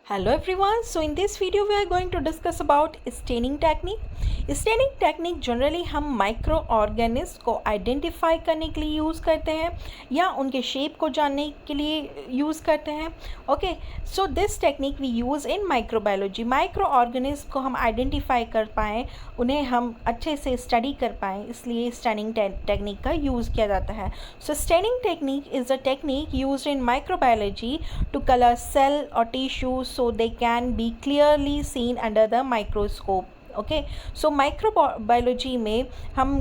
Hello everyone, so in this video we are going to discuss about staining technique. Staining technique generally हम micro organism को identify करने के लिए use करते हैं या उनके शेप को जानने के लिए यूज़ करते हैं. Okay, so this technique we use in microbiology. Micro organism को हम आइडेंटिफाई कर पाएँ, उन्हें हम अच्छे से स्टडी कर पाएँ, इसलिए स्टेनिंग टेक्निक का यूज़ किया जाता है. So staining technique is a technique used in microbiology to color cell or tissue so they can be clearly seen under the microscope. Okay, so microbiology में हम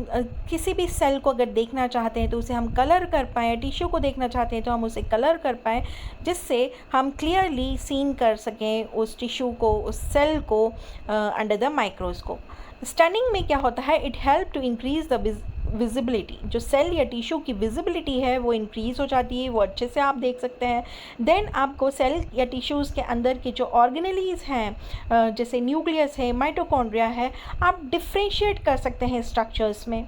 किसी भी सेल को अगर देखना चाहते हैं तो उसे हम कलर कर पाएँ, टिश्यू को देखना चाहते हैं तो हम उसे कलर कर पाएँ, जिससे हम क्लियरली सीन कर सकें उस टिश्यू को, उस सेल को अंडर द माइक्रोस्कोप. स्टनिंग में क्या होता है, it help to increase the visibility. जो सेल या टिश्यू की विजिबिलिटी है वो इंक्रीज़ हो जाती है, वो अच्छे से आप देख सकते हैं. देन आपको सेल या टिश्यूज़ के अंदर के जो ऑर्गेनेलीज हैं, जैसे न्यूक्लियस है, माइटोकॉन्ड्रिया है, आप डिफ्रेंशिएट कर सकते हैं स्ट्रक्चर्स में.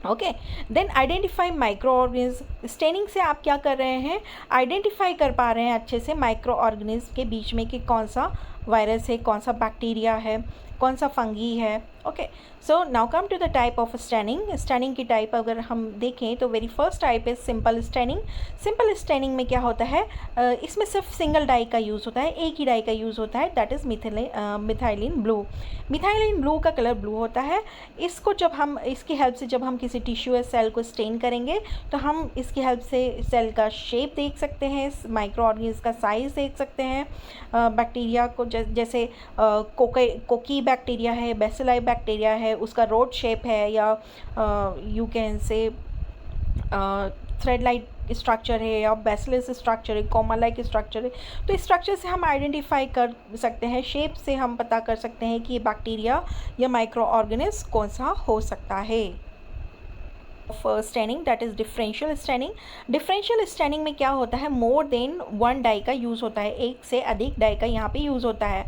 Okay, then identify micro organism. Staining से आप क्या कर रहे हैं, आइडेंटिफाई कर पा रहे हैं अच्छे से माइक्रो ऑर्गेनिज्म के बीच में कि कौन सा वायरस है, कौन सा बैक्टीरिया है, कौन सा फंगी है. Okay, so now come to the type of staining. Staining की टाइप अगर हम देखें तो very first type is simple staining. Simple staining में क्या होता है, इसमें सिर्फ सिंगल डाई का यूज़ होता है, एक ही डाई का यूज़ होता है, that is methylene blue. Methylene blue का कलर ब्लू होता है. इसको जब हम, इसकी हेल्प से जब हम किसी टिश्यू या सेल को स्टेन करेंगे तो हम इसकी हेल्प से सेल का शेप देख सकते हैं, माइक्रो ऑर्गेनिज्म का साइज़ देख सकते हैं. बैक्टीरिया को जैसे कोकी बैक्टीरिया है, बेसिलाई बैक्टीरिया है, उसका रोड शेप है, या you can say thread like structure है, या बेसिलस स्ट्रक्चर है, कॉमा लाइक स्ट्रक्चर है. तो इस स्ट्रक्चर से हम आइडेंटिफाई कर सकते हैं, शेप से हम पता कर सकते हैं कि ये बैक्टीरिया या माइक्रो ऑर्गेनिज्म कौन सा हो सकता है. Staining that is differential staining. Differential staining में क्या होता है, मोर देन वन डाई का यूज़ होता है, एक से अधिक डाई का यहाँ पे यूज़ होता है.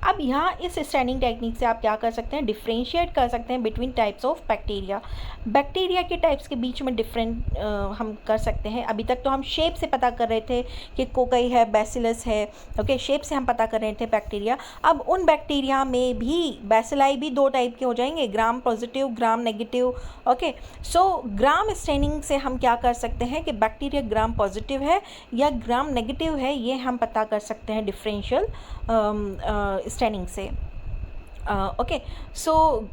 अब यहाँ इस स्टेनिंग टेक्निक से आप क्या कर सकते हैं, डिफ्रेंशिएट कर सकते हैं between types of bacteria. Bacteria के टाइप्स के बीच में डिफरेंट हम कर सकते हैं. अभी तक तो हम शेप से पता कर रहे थे कि कोकई है, बैसिलस है. ओके, शेप से हम पता कर रहे थे बैक्टीरिया. अब उन बैक्टीरिया में भी बैसिलाई भी दो टाइप के हो जाएंगे, Gram positive, Gram negative. Okay, so Gram staining से हम क्या कर सकते हैं कि बैक्टीरिया ग्राम पॉजिटिव है या ग्राम नेगेटिव है, ये हम पता कर सकते हैं डिफरेंशियल स्टेनिंग से. ओके, सो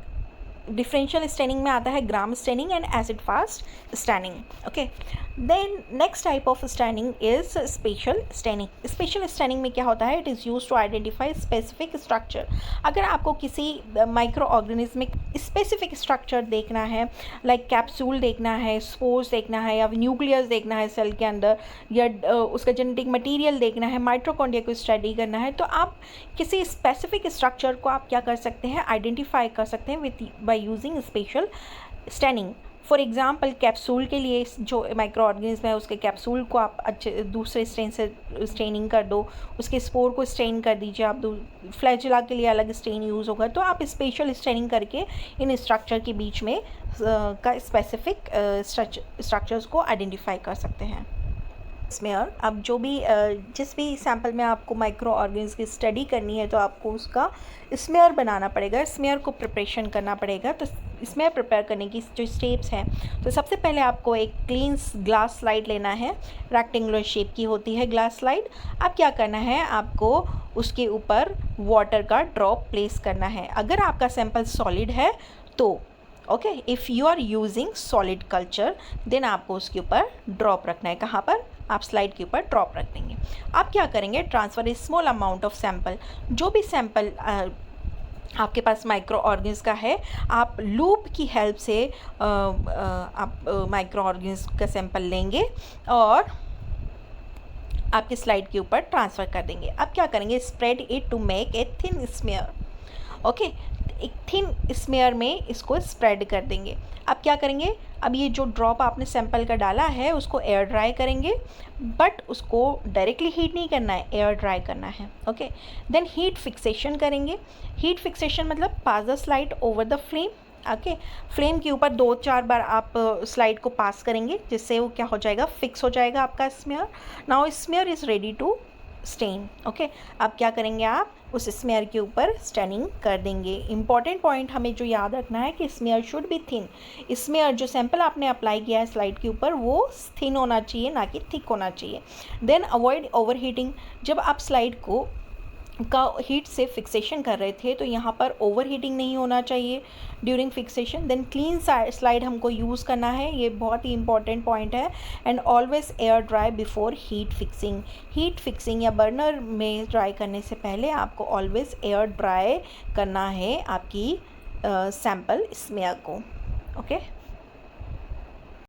डिफरेंशियल स्टेनिंग में आता है Gram staining and acid fast staining. Okay, then next type of staining is special staining. Special staining में क्या होता है, it is use to identify specific structure. अगर आपको किसी माइक्रो ऑर्गेनिज्म में स्पेसिफिक स्ट्रक्चर देखना है, लाइक कैप्सूल देखना है, स्पोर्स देखना है, या न्यूक्लियस देखना है सेल के अंदर, या उसका जेनेटिक मटीरियल देखना है, माइटोकॉन्ड्रिया को स्टडी करना है, तो आप किसी स्पेसिफिक स्ट्रक्चर को आप क्या कर सकते हैं, आइडेंटिफाई कर सकते हैं with by using special staining. For example, capsule के लिए जो माइक्रो ऑर्गेनिज्म है उसके कैप्सूल को आप अच्छे दूसरे स्ट्रेन से स्टेनिंग कर दो, उसके स्पोर को स्टेन कर दीजिए आप. फ्लैजिला के लिए अलग स्टेन यूज़ होगा, तो आप स्पेशल स्टेनिंग करके इन स्ट्रक्चर के बीच में का स्पेसिफिक स्ट्रक्चर्स को आइडेंटिफाई कर सकते हैं. स्मेयर, अब जो भी जिस भी सैम्पल में आपको माइक्रो ऑर्गेनिज्म की स्टडी करनी है तो आपको उसका स्मेयर बनाना पड़ेगा, स्मेयर को प्रिपरेशन करना पड़ेगा. तो स्मेयर प्रिपेयर करने की जो स्टेप्स हैं, तो सबसे पहले आपको एक क्लीन ग्लास स्लाइड लेना है, रेक्टेंगुलर शेप की होती है ग्लास स्लाइड. अब क्या करना है, आपको उसके ऊपर वाटर का ड्रॉप प्लेस करना है. अगर आपका सैम्पल सॉलिड है तो okay, if you are using solid culture then आपको उसके ऊपर ड्रॉप रखना है. कहाँ पर, आप स्लाइड के ऊपर ड्रॉप रख देंगे. आप क्या करेंगे, transfer A small amount of sample. जो भी सैम्पल आपके पास माइक्रो ऑर्गेनिज्म का है, आप लूप की हेल्प से आप माइक्रो ऑर्गेनिज्म का सैम्पल लेंगे और आपके स्लाइड के ऊपर ट्रांसफ़र कर देंगे. अब क्या करेंगे, spread it to make a thin smear. Okay, एक थिन स्मेयर में इसको स्प्रेड कर देंगे. अब क्या करेंगे, अब ये जो ड्रॉप आपने सैंपल का डाला है उसको एयर ड्राई करेंगे, बट उसको डायरेक्टली हीट नहीं करना है, एयर ड्राई करना है. ओके, देन हीट फिक्सेशन करेंगे. हीट फिक्सेशन मतलब pass the slide over the flame. Okay, flame के ऊपर 2-4 बार आप स्लाइड को पास करेंगे, जिससे वो क्या हो जाएगा, फिक्स हो जाएगा आपका smear. Now smear is ready to stain. Okay, अब क्या करेंगे, आप उस स्मेयर के ऊपर स्टेनिंग कर देंगे। इंपॉर्टेंट पॉइंट हमें जो याद रखना है कि smear should be thin. Smear जो सैंपल आपने अप्लाई किया है स्लाइड के ऊपर वो थिन होना चाहिए, ना कि थिक होना चाहिए। Then avoid over heating. जब आप स्लाइड को का हीट से फिक्सेशन कर रहे थे तो यहाँ पर ओवर हीटिंग नहीं होना चाहिए during fixation. Then clean slide हमको यूज़ करना है, ये बहुत ही इंपॉर्टेंट पॉइंट है। And always air dry before heat fixing. Heat fixing या बर्नर में ड्राई करने से पहले आपको ऑलवेज एयर ड्राई करना है आपकी सैम्पल स्मेयर को। ओके।